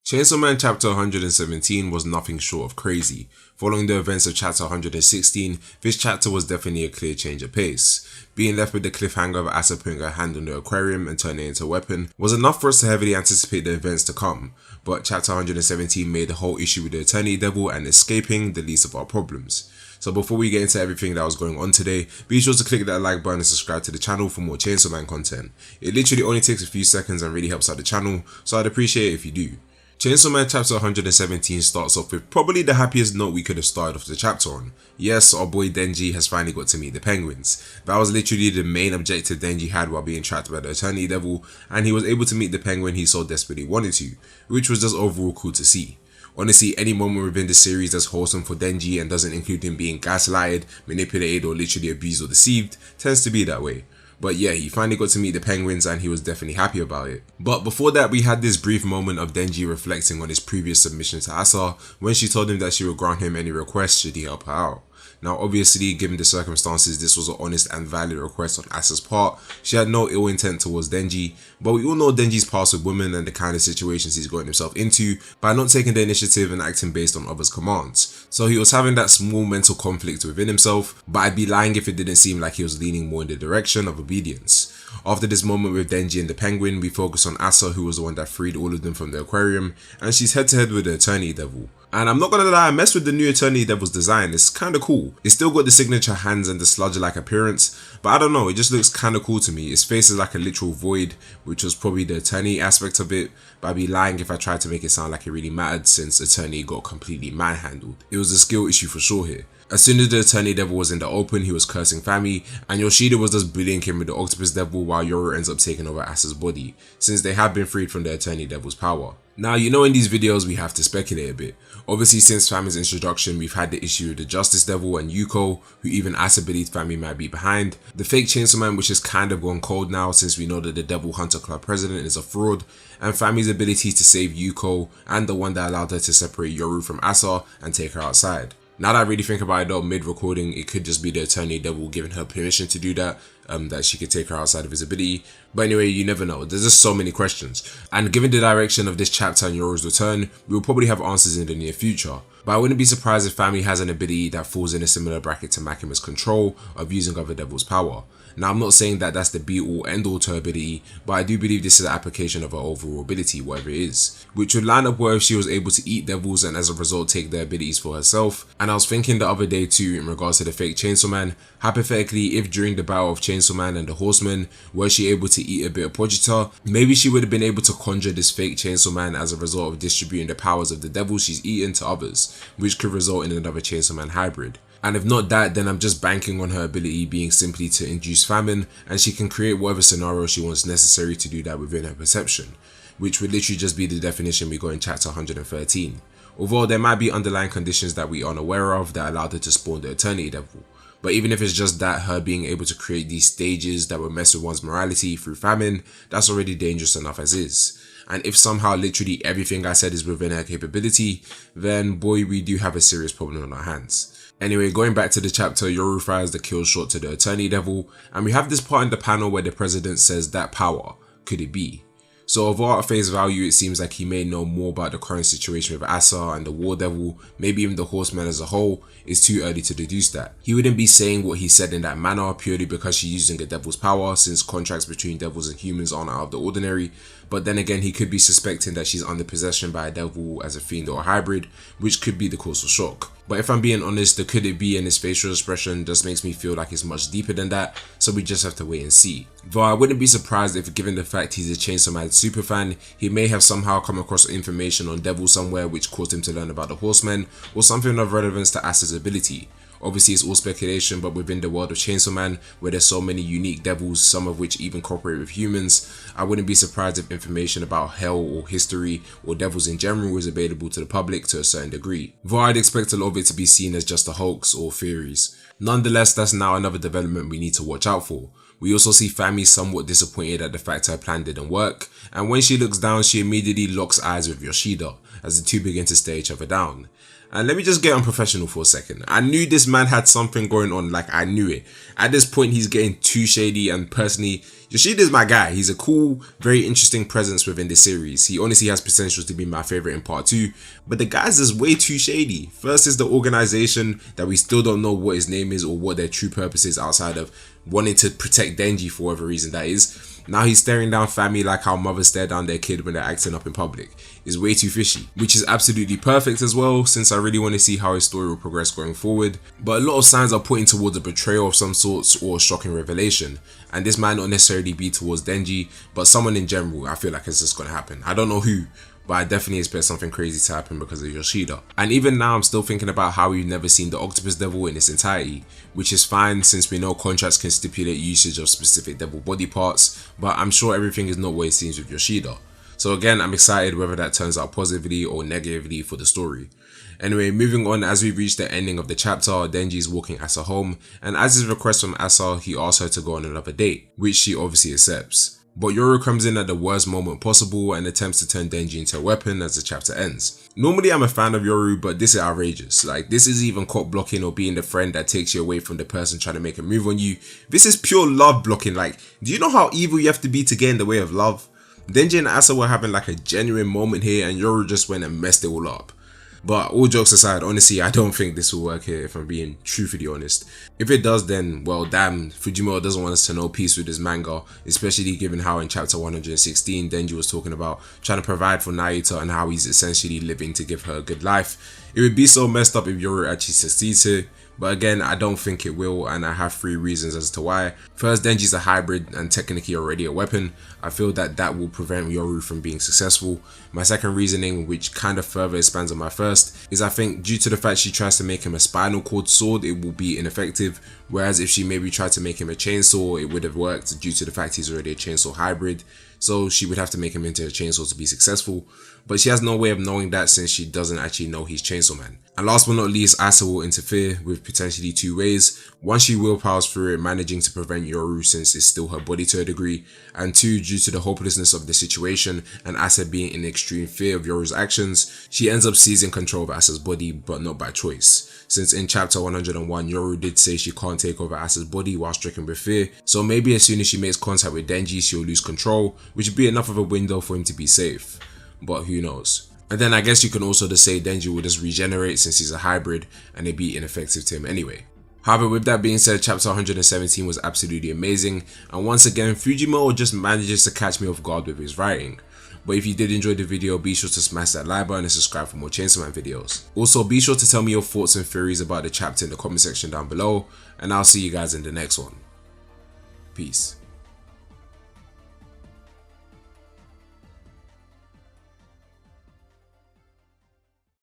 Chainsaw Man Chapter 117 was nothing short of crazy. Following the events of Chapter 116, this chapter was definitely a clear change of pace. Being left with the cliffhanger of Asa putting her hand on the aquarium and turning it into a weapon was enough for us to heavily anticipate the events to come, but Chapter 117 made the whole issue with the Eternity Devil and escaping the least of our problems. So before we get into everything that was going on today, be sure to click that like button and subscribe to the channel for more Chainsaw Man content. It literally only takes a few seconds and really helps out the channel, so I'd appreciate it if you do. Chainsaw Man Chapter 117 starts off with probably the happiest note we could have started off the chapter on. Yes, our boy Denji has finally got to meet the penguins. That was literally the main objective Denji had while being trapped by the Eternity Devil, and he was able to meet the penguin he so desperately wanted to, which was just overall cool to see. Honestly, any moment within the series that's wholesome for Denji and doesn't include him being gaslighted, manipulated or literally abused or deceived tends to be that way. But yeah, he finally got to meet the penguins and he was definitely happy about it. But before that, we had this brief moment of Denji reflecting on his previous submission to Asa when she told him that she would grant him any request should he help her out. Now obviously, given the circumstances, this was an honest and valid request on Asa's part. She had no ill intent towards Denji, but we all know Denji's past with women and the kind of situations he's gotten himself into by not taking the initiative and acting based on others' commands. So he was having that small mental conflict within himself, but I'd be lying if it didn't seem like he was leaning more in the direction of obedience. After this moment with Denji and the penguin, we focus on Asa, who was the one that freed all of them from the aquarium, and she's head to head with the Eternity Devil. And I'm not gonna lie, I messed with the new Eternity Devil's design. It's kinda cool. It's still got the signature hands and the sludge-like appearance, but I don't know, it just looks kinda cool to me. Its face is like a literal void, which was probably the Eternity aspect of it, but I'd be lying if I tried to make it sound like it really mattered since Eternity got completely manhandled. It was a skill issue for sure here. As soon as the Eternity Devil was in the open, he was cursing Fami, and Yoshida was just bullying him with the Octopus Devil while Yoru ends up taking over Asa's body, since they have been freed from the Eternity Devil's power. Now, you know in these videos we have to speculate a bit. Obviously, since Fami's introduction, we've had the issue with the Justice Devil and Yuko, who even Asa believes Fami might be behind. The fake Chainsaw Man, which has kind of gone cold now since we know that the Devil Hunter Club president is a fraud, and Fami's ability to save Yuko and the one that allowed her to separate Yoru from Asa and take her outside. Now that I really think about it though, mid-recording, it could just be the Eternity Devil giving her permission to do that, that she could take her outside of his ability. But anyway, you never know. There's just so many questions. And given the direction of this chapter and Yoru's return, we will probably have answers in the near future. But I wouldn't be surprised if Fami has an ability that falls in a similar bracket to Makima's control of using other devils' power. Now, I'm not saying that that's the be-all end-all to her ability, but I do believe this is an application of her overall ability, whatever it is, which would line up well if she was able to eat devils and as a result take their abilities for herself. And I was thinking the other day too, in regards to the fake Chainsaw Man, hypothetically, if during the battle of Chainsaw Man and the Horseman, were she able to eat a bit of Progita, maybe she would have been able to conjure this fake Chainsaw Man as a result of distributing the powers of the devil she's eaten to others, which could result in another Chainsaw Man hybrid. And if not that, then I'm just banking on her ability being simply to induce famine, and she can create whatever scenario she wants necessary to do that within her perception, which would literally just be the definition we got in chapter 113. Although there might be underlying conditions that we aren't aware of that allowed her to spawn the Eternity Devil. But even if it's just that, her being able to create these stages that would mess with one's morality through famine, that's already dangerous enough as is. And if somehow literally everything I said is within her capability, then boy, we do have a serious problem on our hands. Anyway, going back to the chapter, Yoru fires the kill shot to the Eternity Devil, and we have this part in the panel where the president says that power, could it be? So although at face value it seems like he may know more about the current situation with Asa and the War Devil, maybe even the Horseman as a whole, it's too early to deduce that. He wouldn't be saying what he said in that manner purely because she's using a devil's power, since contracts between devils and humans aren't out of the ordinary, but then again he could be suspecting that she's under possession by a devil as a fiend or a hybrid, which could be the cause for shock. But if I'm being honest, the could it be in his facial expression just makes me feel like it's much deeper than that, so we just have to wait and see. Though I wouldn't be surprised if, given the fact he's a Chainsaw Man superfan, he may have somehow come across information on devils somewhere which caused him to learn about the Horsemen, or something of relevance to Asa's ability. Obviously it's all speculation, but within the world of Chainsaw Man, where there's so many unique devils, some of which even cooperate with humans, I wouldn't be surprised if information about hell or history or devils in general is available to the public to a certain degree. Though I'd expect a lot of it to be seen as just a hoax or theories. Nonetheless, that's now another development we need to watch out for. We also see Fami somewhat disappointed at the fact her plan didn't work, and when she looks down she immediately locks eyes with Yoshida, as the two begin to stare each other down. And let me just get unprofessional for a second. I knew this man had something going on, like I knew it. At this point, he's getting too shady, and personally, Yoshida is my guy. He's a cool, very interesting presence within the series. He honestly has potential to be my favorite in part 2, but the guy's is way too shady. First is the organization that we still don't know what his name is or what their true purpose is outside of wanting to protect Denji for whatever reason that is. Now he's staring down Fami like how mothers stare down their kid when they're acting up in public. It's way too fishy, which is absolutely perfect as well, since I really want to see how his story will progress going forward. But a lot of signs are pointing towards a betrayal of some sorts or a shocking revelation, and this might not necessarily be towards Denji, but someone in general. I feel like it's just going to happen. I don't know who, but I definitely expect something crazy to happen because of Yoshida. And even now I'm still thinking about how we've never seen the octopus devil in its entirety, which is fine since we know contracts can stipulate usage of specific devil body parts, but I'm sure everything is not what it seems with Yoshida. So again, I'm excited whether that turns out positively or negatively for the story. Anyway, moving on, as we reach the ending of the chapter, Denji is walking Asa home, and as his request from Asa, he asks her to go on another date, which she obviously accepts. But Yoru comes in at the worst moment possible and attempts to turn Denji into a weapon as the chapter ends. Normally I'm a fan of Yoru, but this is outrageous. Like, this is even caught blocking or being the friend that takes you away from the person trying to make a move on you. This is pure love blocking. Like, do you know how evil you have to be to get in the way of love? Denji and Asa were having like a genuine moment here, and Yoru just went and messed it all up. But all jokes aside, honestly, I don't think this will work here if I'm being truthfully honest. If it does, then, well, damn, Fujimoto doesn't want us to know peace with his manga, especially given how in chapter 116, Denji was talking about trying to provide for Naito and how he's essentially living to give her a good life. It would be so messed up if Yoru actually succeeds here. But again, I don't think it will, and I have 3 reasons as to why. First, Denji's a hybrid and technically already a weapon. I feel that that will prevent Yoru from being successful. My second reasoning, which kind of further expands on my first, is I think due to the fact she tries to make him a spinal cord sword, it will be ineffective. Whereas if she maybe tried to make him a chainsaw, it would have worked due to the fact he's already a chainsaw hybrid. So she would have to make him into a chainsaw to be successful. But she has no way of knowing that since she doesn't actually know he's Chainsaw Man. And last but not least, Asa will interfere with potentially 2 ways. 1, she willpowers through it, managing to prevent Yoru since it's still her body to a degree. And 2, due to the hopelessness of the situation and Asa being in extreme fear of Yoru's actions, she ends up seizing control of Asa's body, but not by choice. Since in chapter 101, Yoru did say she can't take over Asa's body while stricken with fear. So maybe as soon as she makes contact with Denji, she'll lose control, which would be enough of a window for him to be safe. But who knows. And then I guess you can also just say Denji will just regenerate since he's a hybrid and it'd be ineffective to him anyway. However, with that being said, chapter 117 was absolutely amazing, and once again Fujimoto just manages to catch me off guard with his writing. But if you did enjoy the video, be sure to smash that like button and subscribe for more Chainsaw Man videos. Also, be sure to tell me your thoughts and theories about the chapter in the comment section down below, and I'll see you guys in the next one. Peace.